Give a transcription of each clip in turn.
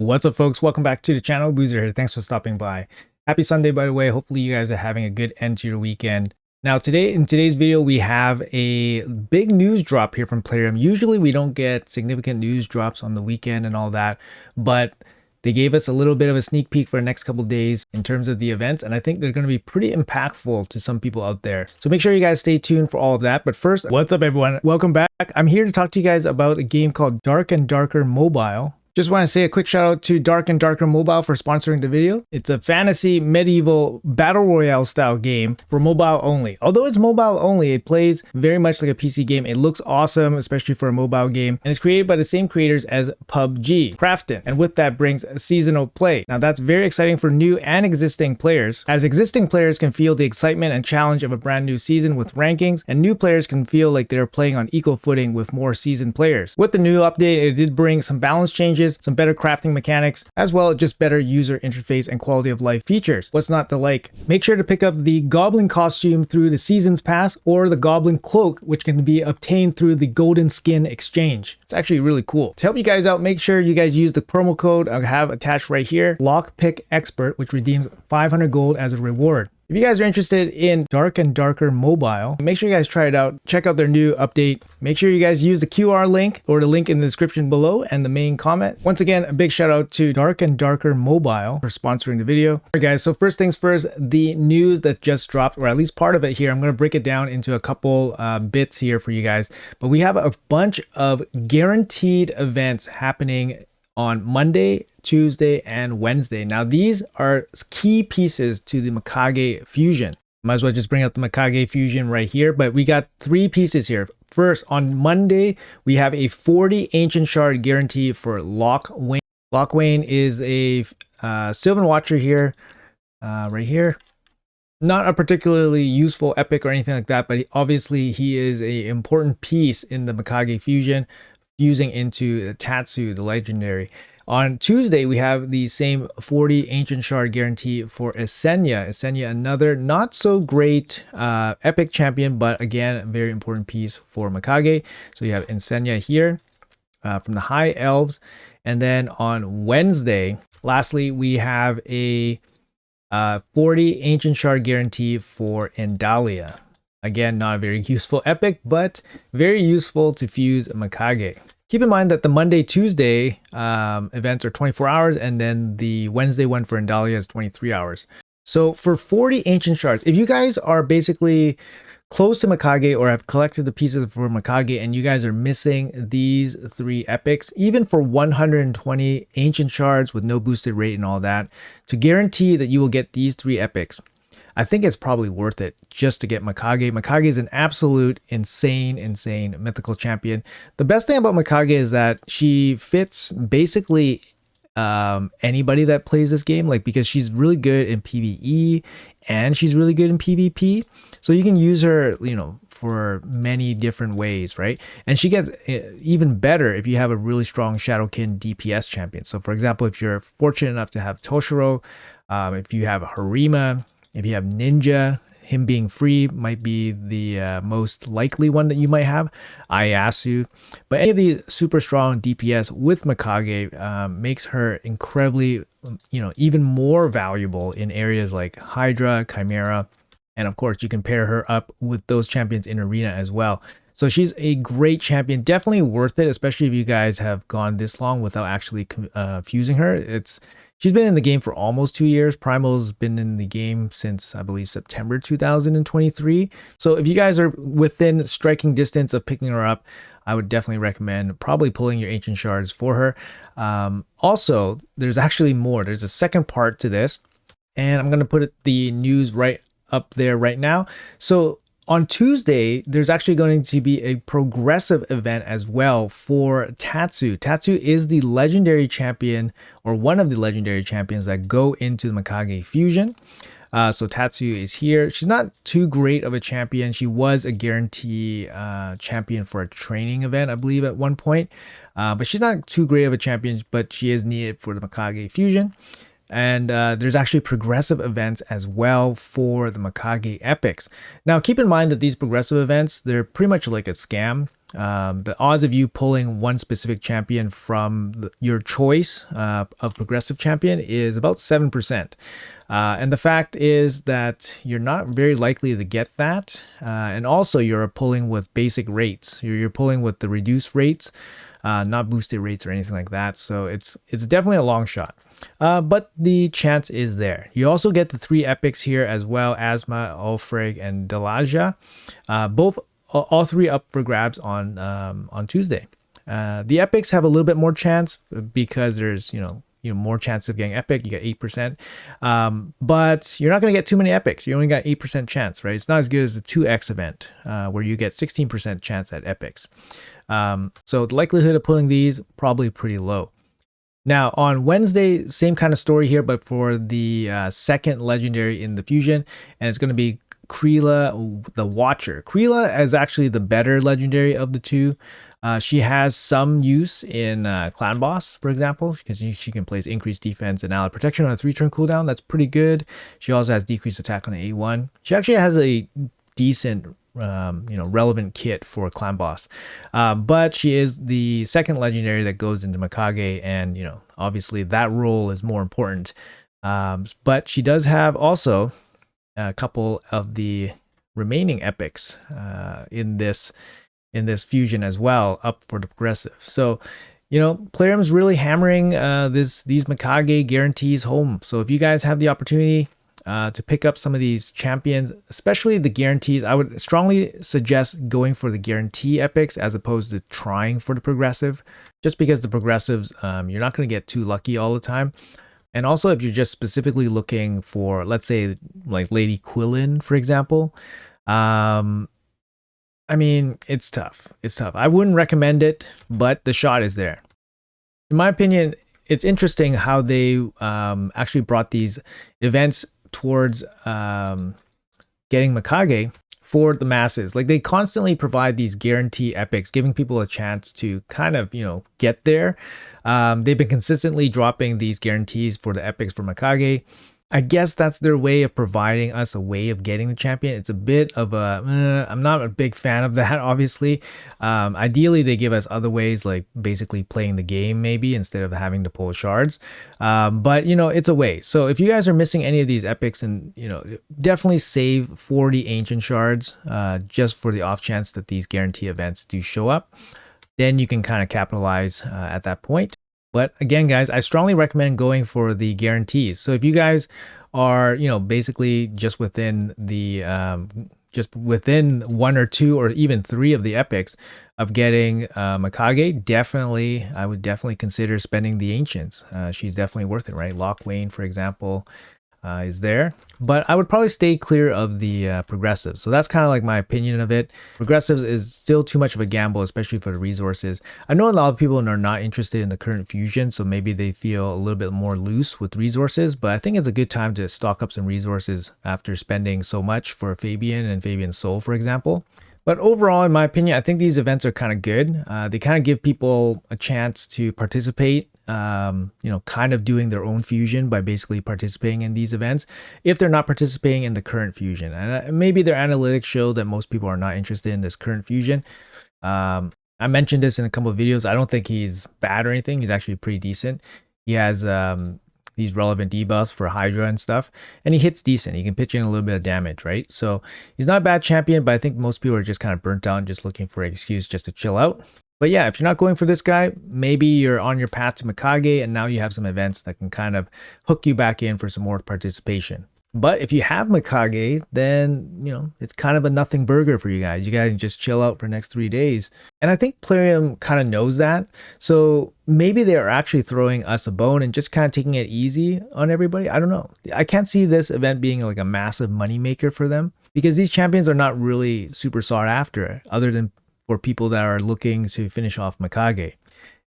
What's up, folks? Welcome back to the channel. Boozer here. Thanks for stopping by. Happy Sunday, by the way. Hopefully you guys are having a good end to your weekend. Now, in today's video, we have a big news drop here from Plarium. Usually we don't get significant news drops on the weekend and all that, but they gave us a little bit of a sneak peek for the next couple days in terms of the events, and I think they're going to be pretty impactful to some people out there. So make sure you guys stay tuned for all of that. But first, what's up, everyone? Welcome back. I'm here to talk to you guys about a game called Dark and Darker Mobile. Just want to say a quick shout out to Dark and Darker Mobile for sponsoring the video. It's a fantasy medieval battle royale style game for mobile only. Although it's mobile only, it plays very much like a PC game. It looks awesome, especially for a mobile game, and it's created by the same creators as PUBG, Crafton, and with that brings seasonal play. Now that's very exciting for new and existing players, as existing players can feel the excitement and challenge of a brand new season with rankings, and new players can feel like they're playing on equal footing with more seasoned players. With the new update, it did bring some balance changes, some better crafting mechanics, as well as just better user interface and quality of life features. What's not to like? Make sure to pick up the Goblin costume through the Seasons Pass or the Goblin cloak, which can be obtained through the Golden Skin Exchange. It's actually really cool. To help you guys out, make sure you guys use the promo code I have attached right here, Lockpick Expert, which redeems 500 gold as a reward. If you guys are interested in Dark and Darker Mobile, make sure you guys try it out. Check out their new update. Make sure you guys use the QR link or the link in the description below and the main comment. Once again, a big shout out to Dark and Darker Mobile for sponsoring the video. All right, guys, so first things first, the news that just dropped, or at least part of it here, I'm going to break it down into a couple bits here for you guys. But we have a bunch of guaranteed events happening on Monday, Tuesday, and Wednesday. Now, these are key pieces to the Macag fusion. Might as well just bring up the Macag fusion right here, but we got three pieces here. First, on Monday, we have a 40 Ancient Shard guarantee for Lockwayne. Lockwayne is a Sylvan Watcher here, right here. Not a particularly useful epic or anything like that, but obviously he is an important piece in the Macag fusion, fusing into the Tatsu, the legendary. On Tuesday, we have the same 40 Ancient Shard guarantee for Esenya. Esenya, another not so great epic champion, but again, a very important piece for Macag. So you have Esenya here from the High Elves. And then on Wednesday, lastly, we have a 40 Ancient Shard guarantee for Endalia. Again, not a very useful epic, but very useful to fuse Macag. Keep in mind that the Monday, Tuesday events are 24 hours, and then the Wednesday one for Endalia is 23 hours. So for 40 Ancient Shards, if you guys are basically close to Macag or have collected the pieces for Macag and you guys are missing these three epics, even for 120 Ancient Shards with no boosted rate and all that, to guarantee that you will get these three epics, I think it's probably worth it just to get Macag. Macag is an absolute insane mythical champion. The best thing about Macag is that she fits basically anybody that plays this game, like, because she's really good in PvE and she's really good in PvP. So you can use her, you know, for many different ways, right? And she gets even better if you have a really strong Shadowkin DPS champion. So for example, if you're fortunate enough to have Toshiro, if you have Harima, if you have Ninja, him being free might be the most likely one that you might have, Ayasu. But any of these super strong DPS with Macag makes her incredibly, you know, even more valuable in areas like Hydra, Chimera, and of course you can pair her up with those champions in Arena as well. So she's a great champion, definitely worth it, especially if you guys have gone this long without actually fusing her. She's been in the game for almost 2 years. Primal's been in the game since, I believe, September 2023. So if you guys are within striking distance of picking her up, I would definitely recommend probably pulling your Ancient Shards for her. Also, there's actually more. There's a second part to this, and I'm going to put the news right up there right now. So on Tuesday, there's actually going to be a progressive event as well for Tatsu. Tatsu is the legendary champion, or one of the legendary champions that go into the Macag fusion. So Tatsu is here. She's not too great of a champion. She was a guarantee champion for a training event, I believe, at one point. But she's not too great of a champion, but she is needed for the Macag fusion. And there's actually progressive events as well for the Macag epics. Now, keep in mind that these progressive events, they're pretty much like a scam. The odds of you pulling one specific champion from your choice of progressive champion is about 7%. And the fact is that you're not very likely to get that. And also you're pulling with basic rates. You're pulling with the reduced rates, not boosted rates or anything like that. So it's definitely a long shot. But the chance is there. You also get the 3 epics here as well: Asma, Ulfrig, and Delaja. All 3 up for grabs on Tuesday. The epics have a little bit more chance because there's more chance of getting epic. You get 8%, but you're not going to get too many epics. You only got 8% chance, right? It's not as good as the 2x event where you get 16% chance at epics. So the likelihood of pulling these probably pretty low. Now on Wednesday, same kind of story here, but for the second legendary in the fusion, and it's going to be Kreela the Watcher. Kreela is actually the better legendary of the 2. She has some use in Clan Boss, for example, because she can place increased defense and allied protection on a 3-turn cooldown. That's pretty good. She also has decreased attack on the A1. She actually has a decent relevant kit for Clan Boss, but she is the second legendary that goes into Macag, and obviously that role is more important. But she does have also a couple of the remaining epics in this fusion as well, up for the progressive. So Plarium's really hammering these Macag guarantees home. So if you guys have the opportunity to pick up some of these champions, especially the guarantees, I would strongly suggest going for the guarantee epics as opposed to trying for the progressive, just because the progressives, you're not going to get too lucky all the time. And also if you're just specifically looking for, let's say like Lady Quillin, for example, I mean, it's tough. I wouldn't recommend it, but the shot is there. In my opinion, it's interesting how they actually brought these events towards getting Macag for the masses. Like, they constantly provide these guarantee epics, giving people a chance to kind of, get there. They've been consistently dropping these guarantees for the epics for Macag. I guess that's their way of providing us a way of getting the champion. It's a bit of a, I'm not a big fan of that, obviously. Ideally, they give us other ways, like basically playing the game maybe instead of having to pull shards. But, it's a way. So if you guys are missing any of these epics, and, definitely save 40 ancient shards just for the off chance that these guarantee events do show up. Then you can kind of capitalize at that point. But again, guys, I strongly recommend going for the guarantees. So if you guys are, basically just within the, just within 1 or 2 or even 3 of the epics of getting Macag, I would definitely consider spending the ancients. She's definitely worth it, right? Lockwayne, for example, is there. But I would probably stay clear of the progressives. So that's kind of like my opinion of it. Progressives is still too much of a gamble, especially for the resources. I know a lot of people are not interested in the current fusion, so maybe they feel a little bit more loose with resources, but I think it's a good time to stock up some resources after spending so much for Fabian and Fabian's Soul, for example. But overall, in my opinion, I think these events are kind of good. They kind of give people a chance to participate, kind of doing their own fusion by basically participating in these events if they're not participating in the current fusion. And maybe their analytics show that most people are not interested in this current fusion. I mentioned this in a couple of videos. I don't think he's bad or anything. He's actually pretty decent. He has these relevant debuffs for Hydra and stuff, and he hits decent. He can pitch in a little bit of damage, right? So he's not a bad champion, but I think most people are just kind of burnt out and just looking for an excuse just to chill out. But yeah, if you're not going for this guy, maybe you're on your path to Macag, and now you have some events that can kind of hook you back in for some more participation. But if you have Macag, then, it's kind of a nothing burger for you guys. You guys can just chill out for the next 3 days. And I think Plarium kind of knows that. So maybe they're actually throwing us a bone and just kind of taking it easy on everybody. I don't know. I can't see this event being like a massive moneymaker for them, because these champions are not really super sought after, other than for people that are looking to finish off Macag.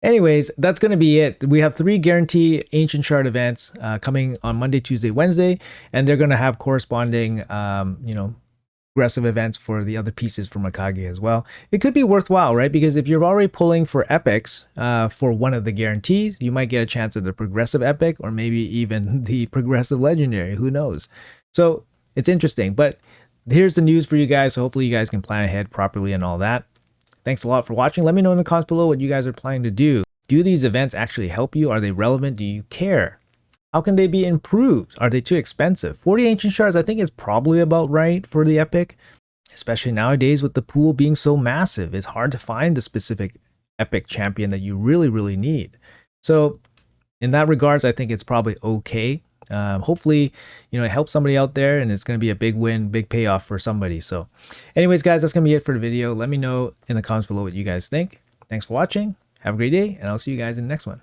Anyways, that's going to be it. We have 3 guarantee ancient shard events coming on Monday, Tuesday, Wednesday, and they're going to have corresponding, aggressive events for the other pieces for Macag as well. It could be worthwhile, right? Because if you're already pulling for epics for one of the guarantees, you might get a chance at the progressive epic, or maybe even the progressive legendary. Who knows? So it's interesting. But here's the news for you guys. So hopefully you guys can plan ahead properly and all that. Thanks a lot for watching. Let me know in the comments below what you guys are planning to do. Do these events actually help you? Are they relevant? Do you care? How can they be improved? Are they too expensive? 40 ancient shards, I think, is probably about right for the epic, especially nowadays with the pool being so massive. It's hard to find the specific epic champion that you really need. So in that regards, I think it's probably okay. Hopefully, it helps somebody out there, and it's going to be a big win, big payoff for somebody. So anyways, guys, that's going to be it for the video. Let me know in the comments below what you guys think. Thanks for watching. Have a great day, and I'll see you guys in the next one.